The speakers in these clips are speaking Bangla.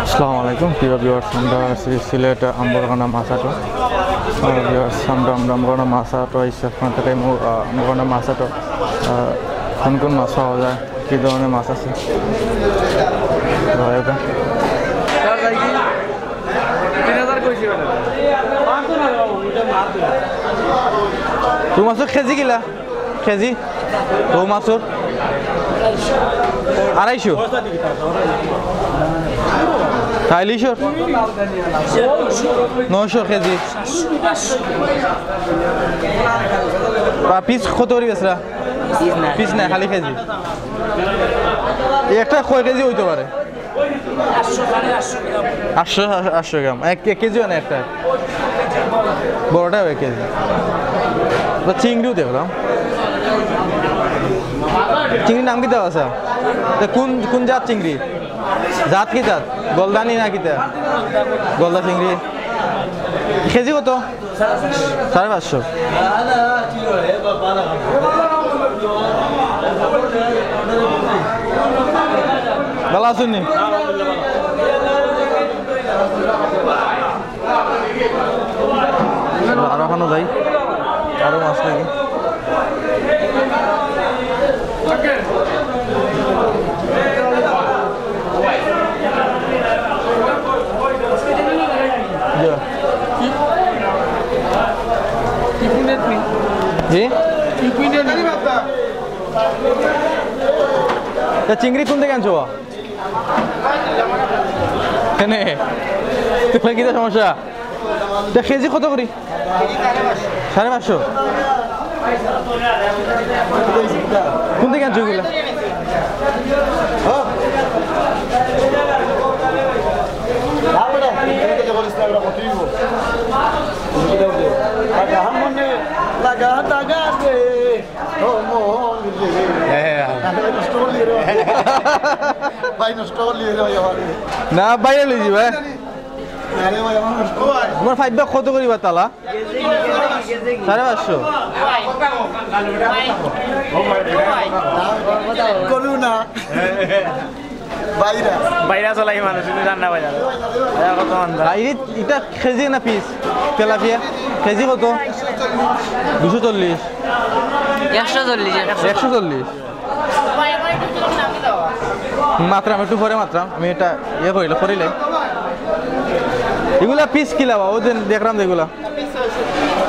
আসসালামু আলাইকুম প্রিয় ভিউয়ার্স, আমরা আছি সিলেট আম্বরখানা মাছাটো। ভিউয়ার্স, আমরা আম্বরখানা মাছাটো আইসি আপনার থেকে আম্বরখানা মাছাটো কোন কোন মাছ পাওয়া যায়, কী ধরনের মাছ আছে রৌ মাছের কেজি কিলা কেজি রৌ মাছের 250 450 900 কেজি পিস কত করে বেচরা পিস নাই খালি কেজি একটা কয় কেজি হইতে পারে 800 গ্রাম এক কেজিও না একটা বড়টাও 1 কেজি চিংড়িও দেখলাম চিংড়ির নাম কি দেওয়া আছে কোন কোন জাত চিংড়ি জাত কি জাত গলদানি না কিতা গলদা চিংড়ি কেজি কত 550 ভালো আছেন নি আরো এখনো যাই আরো মাছ নাকি চিংড়ি কোন থেকে আনছো তোমার কি সমস্যা কেজি কত করি 550 কোন থেকে আনছো এগুলা না বাইরে লিজি ভাই তোমার 5 ব্যাগ কত করিবা তালা 550 করু না বাইরা চলাই মানুষ রান্না বাজার কত এটা কেজি না পিস তেলাপিয়া কেজি কত 240 140 মাত্রা আমি একটু পরে মাত্রা আমি এটা ইয়ে করিলে এগুলা পিস কিলা ও দিন দেখলাম এগুলা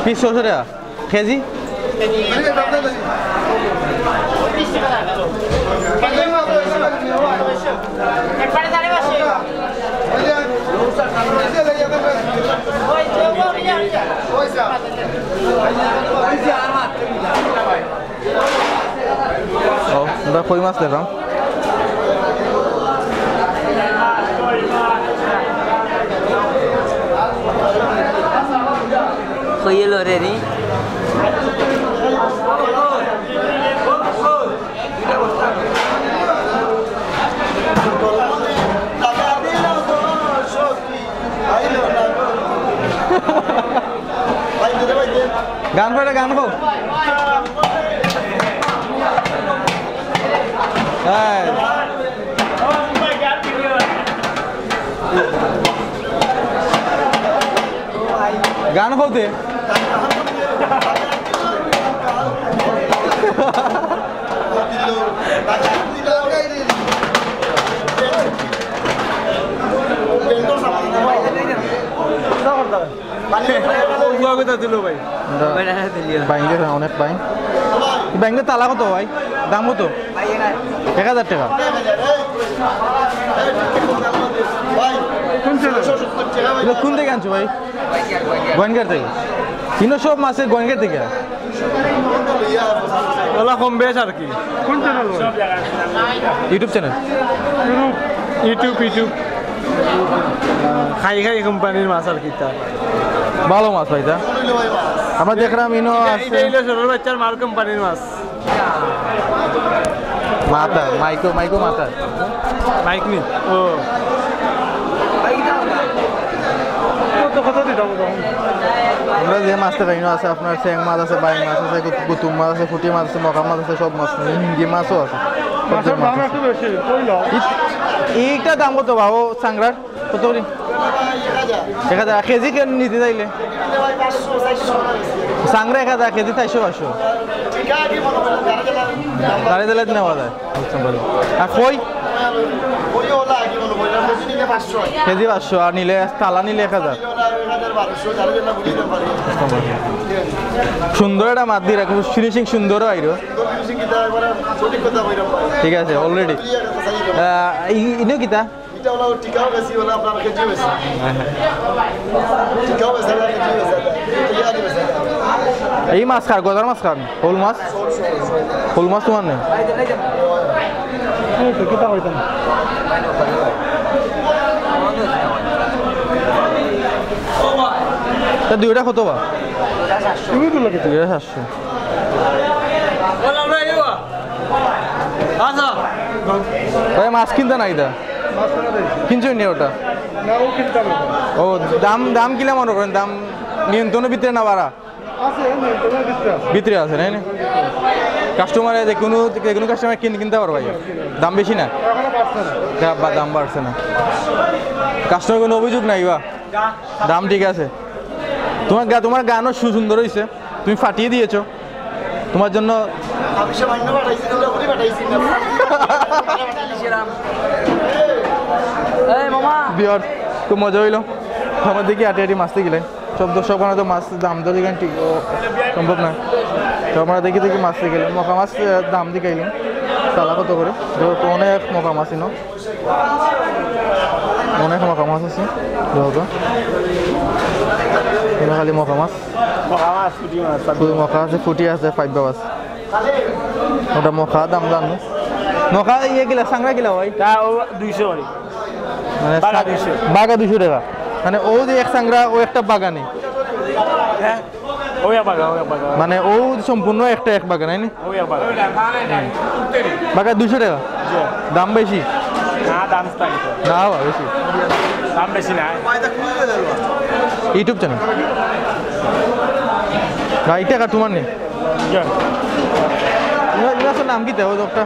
পিস 600 টাকা কেজি আমরা কই মাছ দেখলাম কইলো রে নি গান করে গান হোক গান বলতে অনেক পাই ব্যাংকের তালা কত ভাই দাম কত 1000 টাকা কোন থেকে আনছো ভাই গোয়েনগার থেকে কিনো সব মাছের গোয়েনগার থেকে ওলা কম বেশ আর কি কোন চ্যানেল ইউটিউব চ্যানেল ইউটিউব খাই কোম্পানির মাছ আর কি ভালো মাছ ভাই তা আমরা দেখলাম ইনো আছে সরল বাচ্চার মাল কোম্পানির মাছ মাথা মাইকো মাথা মাইক নি ও কত দিতাম আমরা যে মাছটা পাইনো আছে আপনার চেং মাছ আছে বাইং মাছ আছে কুতুম মাছ আছে ফুটি মাছ আছে মকা মাছ আছে সব মাছ হিঙ্গি মাছও আছে এইটা দাম কত বাবু চাংরার কত করে 1000 কেজি কেন নিতে চাইলে সাংরা 1000 কেজি 400 দাঁড়িয়ে দিলে নেওয়া যায় আর কই কেজি 500 আর নিলে তালা নিলে 1000 সুন্দর একটা মাছ দিয়ে রাখবো ফিনিশিং সুন্দরও আইরো ঠিক আছে অলরেডি ইনো কিতা এই মাছ খার গজার মাছ খান হোল মাছ তোমার নেই দুইটা কত বা 700 মাছ কিনতে নাই দা কিনছো নি ওটা ও দাম কিলা মনে করেন দাম নিয়ন্ত্রণের ভিতরে না বাড়া ভিতরে আছে নাই কাস্টমার যে কোনো কাস্টমার কিনতে পারো ভাই দাম বেশি না দাম বাড়ছে না কাস্টমার কোনো অভিযোগ নাই বা দাম ঠিক আছে তোমার গানও সুন্দর হয়েছে তুমি ফাটিয়ে দিয়েছো তোমার জন্য খুব মজা হইলো আমার দেখি আটি মাছতে গেলেন সব দর্শক তো মাছ দাম ধরে ঠিক সম্ভব না তো আমরা দেখি মাছতে গেলেন মকা মাছ দাম দিয়ে খাইলাম তালা কত করে যেহেতু অনেক মকা মাছ ইনো অনেক মকা মাছ আছে যেহেতু খালি মকা মাছ মকা আছে ফুটি আছে 5 বাস ওটা মকা দাম জানো মকা ইয়ে গেলা সাংরা গেলা ভাই 200 মানে বাগা 200 টাকা মানে ও যে এক সাংরা ও একটা বাগানে মানে ও সম্পূর্ণ একটা এক বাগান বাগা 200 টাকা দাম বেশি না বেশি দাম বেশি না ইউটিউব চ্যানেল না এই টাকা তোমার নেই নাম কি দেবো একটা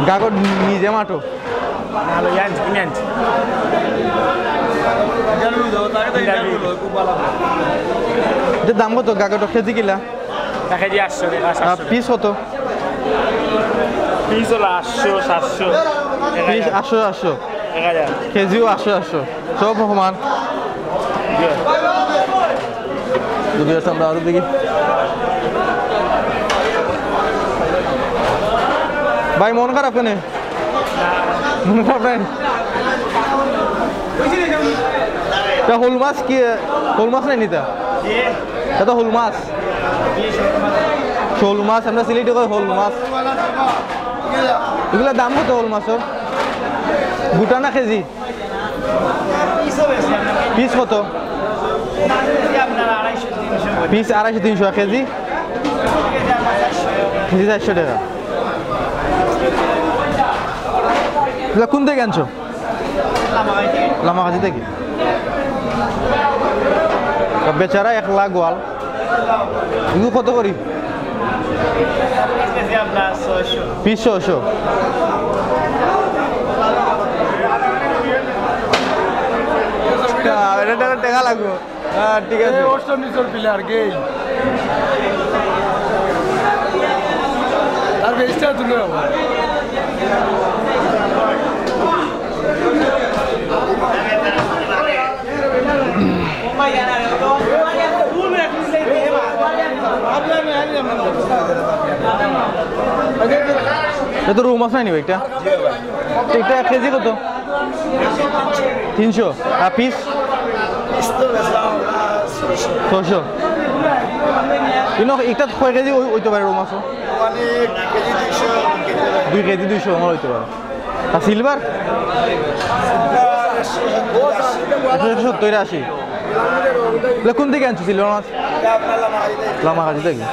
গাগর নিজে মাঠো দাম কত গাগরটা কেজি কিলা কেজি 800 পিস কত পিস হলো 800 700 পিস 800 কেজিও 800 সব সমান আমরা আরো দেখি ভাই মন খারাপ কেন মন খারাপ নাই হোল মাছ কি হোল মাছ নাই নিতা এটা হোল মাছ শোল মাছ আমরা সিলেটে কই হোল মাছ এগুলা দাম কত হোল মাছের গোটা না কেজি পিস কত পিস 250-300 কেজি 400 টাকা কোন থেকে আনছো লামাগাছি থেকে বেচারা 1 লাখ গোয়াল এগুলো কত করি পিস 600 টাকা লাগবে ঠিক আছে অষ্টম নিচর প্লেয়ার গে তার বেশটা তুলে তো রুম আছে নি এটা এটা 1 কেজি কত 300 আর পিস 600 ইনো একটা 6 কেজি হইতে পারে রুম আছে মানে কেজি 200 2 কেজি 200 আমার হইতে পারে আর সিলভার 70-80 কোন থেকে আনছো সিলভার মাছ লামাগাছি থেকে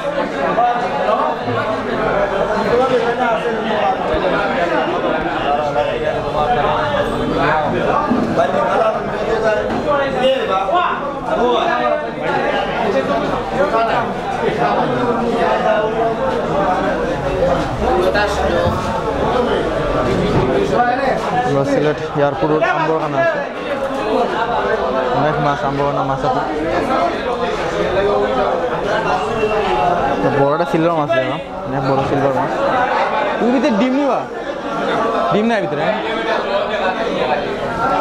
আমরা সিলেট এয়ারপোর্ট রোড আম্বরখানা আছে অনেক মাছ আম্বরখানা মাছ আছে বড়টা সিলভার মাছ দেখলাম অনেক বড় সিলভার মাছ তুমি ভিতরে ডিম নিবা ডিম নাই ভিতরে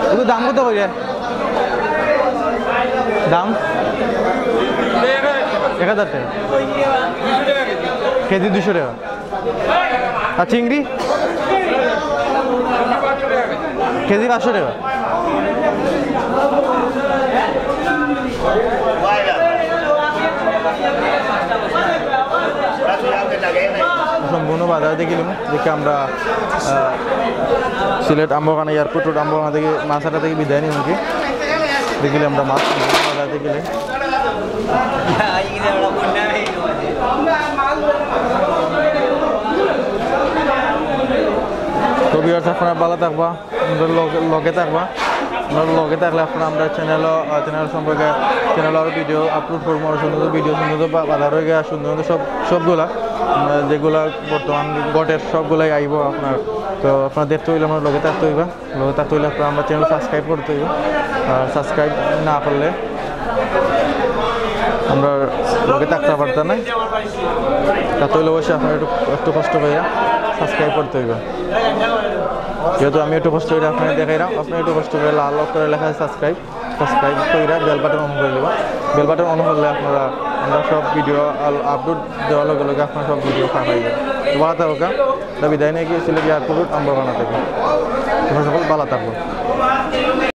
ওগুলো দাম কত করে দাম 1000 টাকা কেজি 200 টাকা আর চিংড়ি কেজি 500 টাকা সম্পূর্ণ বাজার দেখিলাম দেখে আমরা সিলেট আম্বরখানা এয়ারপোর্ট রোড আম্বরখানা থেকে মাছাটা থেকে বিদায় নিই কি দেখিলে আমরা মাছ বাজার দেখিলে তো ভিউয়ার্স আপনারা ভালো থাকবা লগে থাকবা লগে থাকলে আপনারা আমরা চ্যানেল সম্পর্কে চ্যানেল আরও ভিডিও আপলোড করবো আরও সুন্দর ভিডিও সুন্দর বাজার হয়ে গিয়ে সুন্দর সবগুলা যেগুলা বর্তমান গটের সবগুলাই আইব আপনার তো আপনার দেখতে হইলে আমরা লগে থাকতে হইবা আপনার আমরা চ্যানেল সাবস্ক্রাইব করতে হইব আর সাবস্ক্রাইব না করলে আমরা লগে থাকতে পারতাম না তাতে হইলে অবশ্যই আপনার একটু কষ্ট করে সাবস্ক্রাইব করতে হইবে যেহেতু আমি একটু কষ্ট করে আপনাকে দেখাইলাম আপনি একটু কষ্ট করে লাল করে লেখা সাবস্ক্রাইব করে বেল বাটন অন করে দেবো বেল বাটন অন করলে আমরা সব ভিডিও আপলোড দেওয়ার লগে লগে আপনার সব ভিডিও পাঠাই যাবে তো ভালো থাকুক বিদায় নিয়ে গিয়েছিল এয়ারপোর্ট আম্বরখানা থেকে সকল ভালো থাকবো